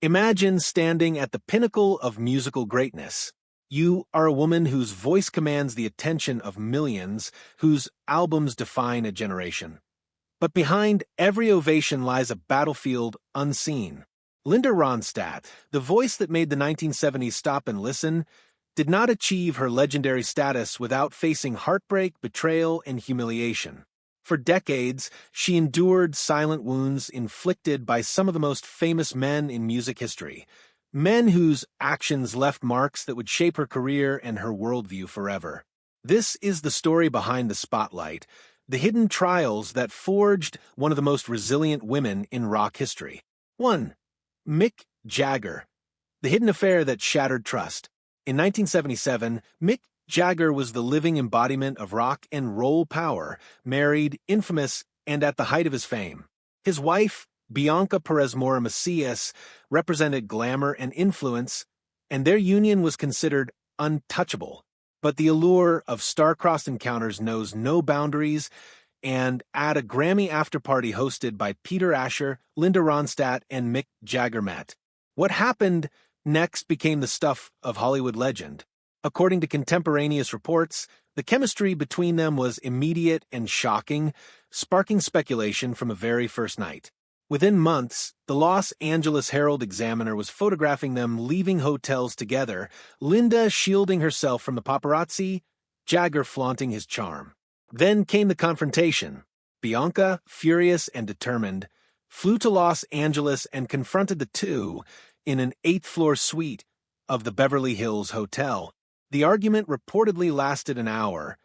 Imagine standing at the pinnacle of musical greatness. You are a woman whose voice commands the attention of millions, whose albums define a generation. But behind every ovation lies a battlefield unseen. Linda Ronstadt, the voice that made the 1970s stop and listen, did not achieve her legendary status without facing heartbreak, betrayal, and humiliation. For decades, she endured silent wounds inflicted by some of the most famous men in music history, men whose actions left marks that would shape her career and her worldview forever. This is the story behind the spotlight, the hidden trials that forged one of the most resilient women in rock history. 1. Mick Jagger, the hidden affair that shattered trust. In 1977, Mick Jagger was the living embodiment of rock and roll power, married, infamous, and at the height of his fame. His wife, Bianca Perez Mora Macias, represented glamour and influence, and their union was considered untouchable. But the allure of star-crossed encounters knows no boundaries, and at a Grammy after-party hosted by Peter Asher, Linda Ronstadt, and Mick Jagger met. What happened next became the stuff of Hollywood legend. According to contemporaneous reports, the chemistry between them was immediate and shocking, sparking speculation from a very first night. Within months, the Los Angeles Herald-Examiner was photographing them leaving hotels together, Linda shielding herself from the paparazzi, Jagger flaunting his charm. Then came the confrontation. Bianca, furious and determined, flew to Los Angeles and confronted the two in an 8th-floor suite of the Beverly Hills Hotel. The argument reportedly lasted an hour.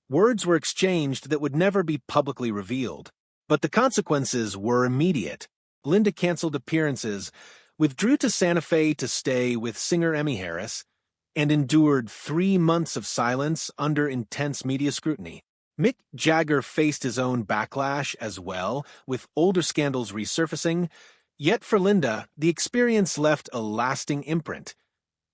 Words were exchanged that would never be publicly revealed. But the consequences were immediate. Linda canceled appearances, withdrew to Santa Fe to stay with singer Emmy Harris, and endured 3 months of silence under intense media scrutiny. Mick Jagger faced his own backlash as well, with older scandals resurfacing. Yet for Linda, the experience left a lasting imprint.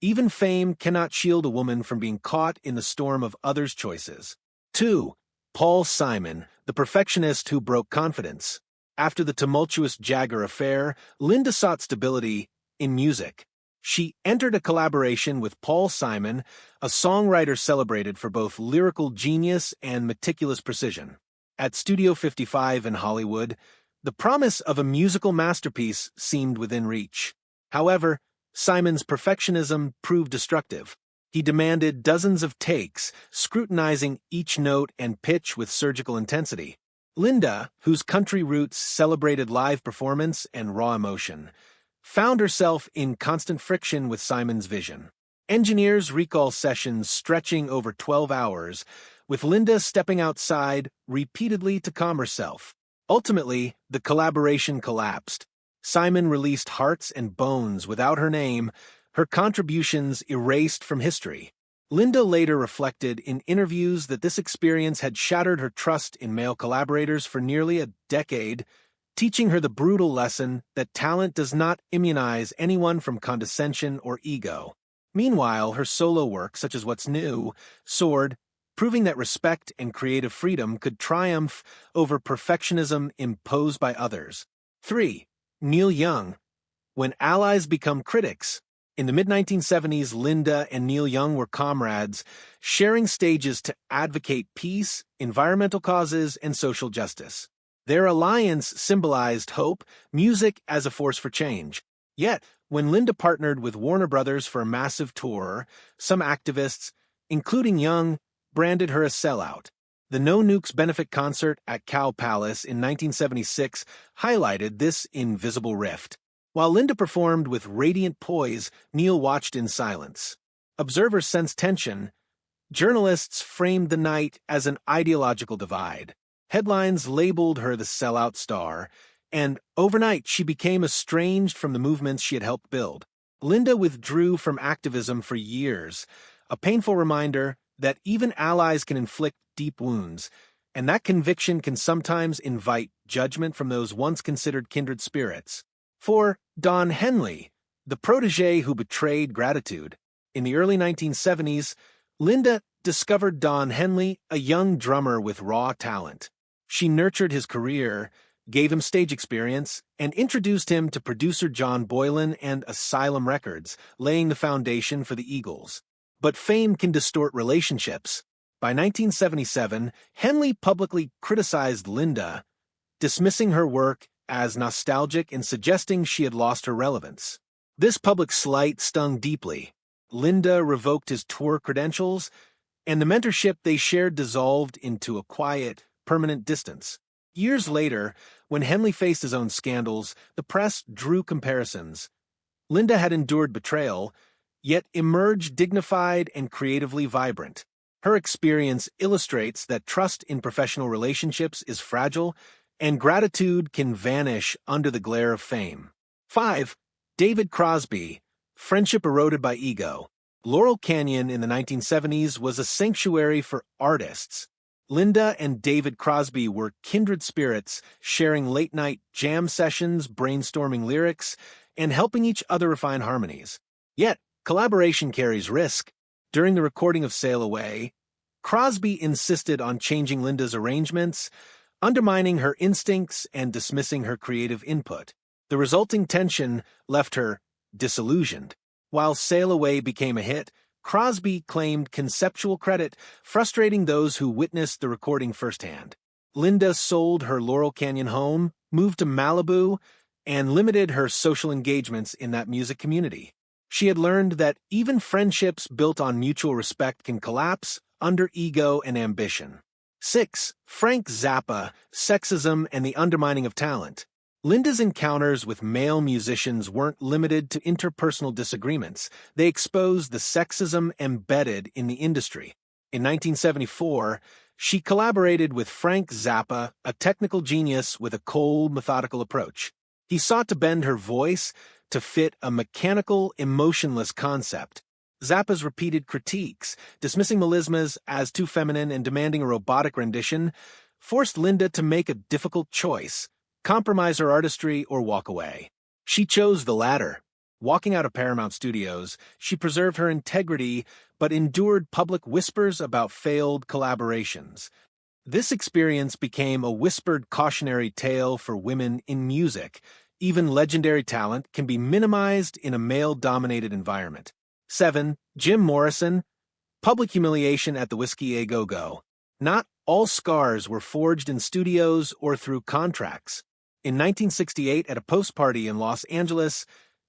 Even fame cannot shield a woman from being caught in the storm of others' choices. 2. Paul Simon, the perfectionist who broke confidence. After the tumultuous Jagger affair, Linda sought stability in music. She entered a collaboration with Paul Simon, a songwriter celebrated for both lyrical genius and meticulous precision. At Studio 55 in Hollywood, the promise of a musical masterpiece seemed within reach. However, Simon's perfectionism proved destructive. He demanded dozens of takes, scrutinizing each note and pitch with surgical intensity. Linda, whose country roots celebrated live performance and raw emotion, found herself in constant friction with Simon's vision. Engineers recall sessions stretching over 12 hours, with Linda stepping outside repeatedly to calm herself. Ultimately, the collaboration collapsed. Simon released Hearts and Bones without her name, her contributions erased from history. Linda later reflected in interviews that this experience had shattered her trust in male collaborators for nearly a decade, teaching her the brutal lesson that talent does not immunize anyone from condescension or ego. Meanwhile, her solo work, such as What's New, soared, proving that respect and creative freedom could triumph over perfectionism imposed by others. 3. Neil Young. When allies become critics. In the mid-1970s, Linda and Neil Young were comrades, sharing stages to advocate peace, environmental causes, and social justice. Their alliance symbolized hope, music as a force for change. Yet, when Linda partnered with Warner Brothers for a massive tour, some activists, including Young, branded her a sellout. The No Nukes benefit concert at Cow Palace in 1976 highlighted this invisible rift. While Linda performed with radiant poise, Neil watched in silence. Observers sensed tension. Journalists framed the night as an ideological divide. Headlines labeled her the sellout star, and overnight she became estranged from the movements she had helped build. Linda withdrew from activism for years, a painful reminder that even allies can inflict deep wounds, and that conviction can sometimes invite judgment from those once considered kindred spirits. 4. Don Henley, the protege who betrayed gratitude. In the early 1970s, Linda discovered Don Henley, a young drummer with raw talent. She nurtured his career, gave him stage experience, and introduced him to producer John Boylan and Asylum Records, laying the foundation for the Eagles. But fame can distort relationships. By 1977, Henley publicly criticized Linda, dismissing her work as nostalgic and suggesting she had lost her relevance. This public slight stung deeply. Linda revoked his tour credentials, and the mentorship they shared dissolved into a quiet, permanent distance. Years later, when Henley faced his own scandals, the press drew comparisons. Linda had endured betrayal, yet emerged dignified and creatively vibrant. Her experience illustrates that trust in professional relationships is fragile, and gratitude can vanish under the glare of fame. 5. David Crosby, friendship eroded by ego. Laurel Canyon in the 1970s was a sanctuary for artists. Linda and David Crosby were kindred spirits, sharing late-night jam sessions, brainstorming lyrics, and helping each other refine harmonies. Yet, collaboration carries risk. During the recording of Sail Away, Crosby insisted on changing Linda's arrangements, undermining her instincts and dismissing her creative input. The resulting tension left her disillusioned. While Sail Away became a hit, Crosby claimed conceptual credit, frustrating those who witnessed the recording firsthand. Linda sold her Laurel Canyon home, moved to Malibu, and limited her social engagements in that music community. She had learned that even friendships built on mutual respect can collapse under ego and ambition. 6. Frank Zappa, sexism and the undermining of talent. Linda's encounters with male musicians weren't limited to interpersonal disagreements. They exposed the sexism embedded in the industry. In 1974, she collaborated with Frank Zappa, a technical genius with a cold, methodical approach. He sought to bend her voice to fit a mechanical, emotionless concept. Zappa's repeated critiques, dismissing melismas as too feminine and demanding a robotic rendition, forced Linda to make a difficult choice: compromise her artistry or walk away. She chose the latter. Walking out of Paramount Studios, she preserved her integrity but endured public whispers about failed collaborations. This experience became a whispered cautionary tale for women in music. Even legendary talent can be minimized in a male-dominated environment. 7. Jim Morrison, public humiliation at the Whiskey A Go-Go. Not all scars were forged in studios or through contracts. In 1968, at a post-party in Los Angeles,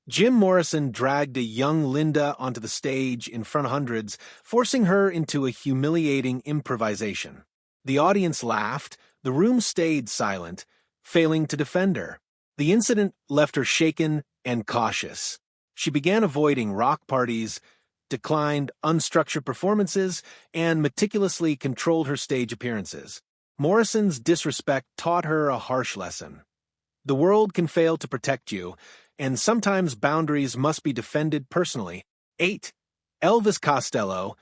Jim Morrison dragged a young Linda onto the stage in front of hundreds, forcing her into a humiliating improvisation. The audience laughed, the room stayed silent, failing to defend her. The incident left her shaken and cautious. She began avoiding rock parties, declined unstructured performances, and meticulously controlled her stage appearances. Morrison's disrespect taught her a harsh lesson. The world can fail to protect you, and sometimes boundaries must be defended personally. 8. Elvis Costello,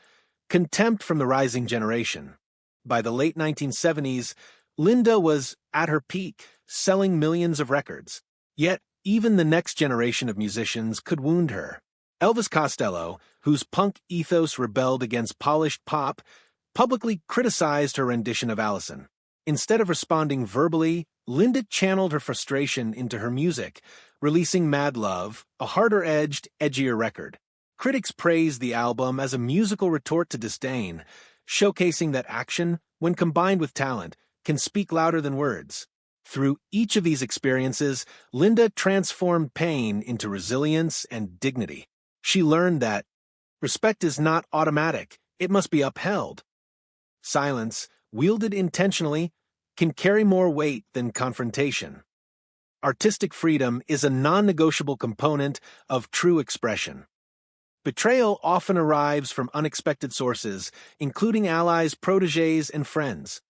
contempt from the rising generation. By the late 1970s, Linda was at her peak, selling millions of records. Yet, even the next generation of musicians could wound her. Elvis Costello, whose punk ethos rebelled against polished pop, publicly criticized her rendition of Allison. Instead of responding verbally, Linda channeled her frustration into her music, releasing Mad Love, a harder-edged, edgier record. Critics praised the album as a musical retort to disdain, showcasing that action, when combined with talent, can speak louder than words. Through each of these experiences, Linda transformed pain into resilience and dignity. She learned that respect is not automatic, it must be upheld. Silence, wielded intentionally, can carry more weight than confrontation. Artistic freedom is a non-negotiable component of true expression. Betrayal often arrives from unexpected sources, including allies, protégés, and friends.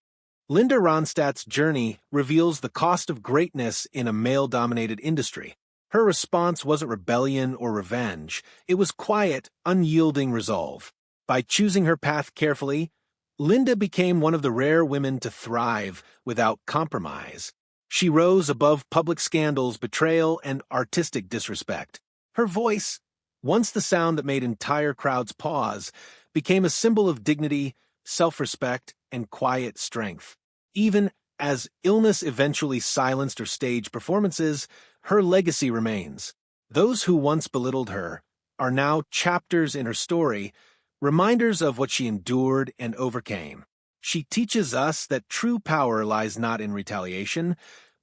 Linda Ronstadt's journey reveals the cost of greatness in a male-dominated industry. Her response wasn't rebellion or revenge. It was quiet, unyielding resolve. By choosing her path carefully, Linda became one of the rare women to thrive without compromise. She rose above public scandals, betrayal, and artistic disrespect. Her voice, once the sound that made entire crowds pause, became a symbol of dignity, self-respect, and quiet strength. Even As illness eventually silenced her stage performances, her legacy remains. Those who once belittled her are now chapters in her story, reminders of what she endured and overcame. She teaches us that true power lies not in retaliation,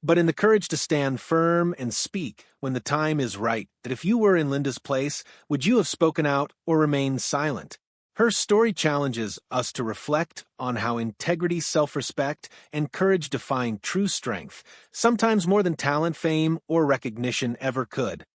but in the courage to stand firm and speak when the time is right. That if you were in Linda's place, would you have spoken out or remained silent? Her story challenges us to reflect on how integrity, self-respect, and courage define true strength, sometimes more than talent, fame, or recognition ever could.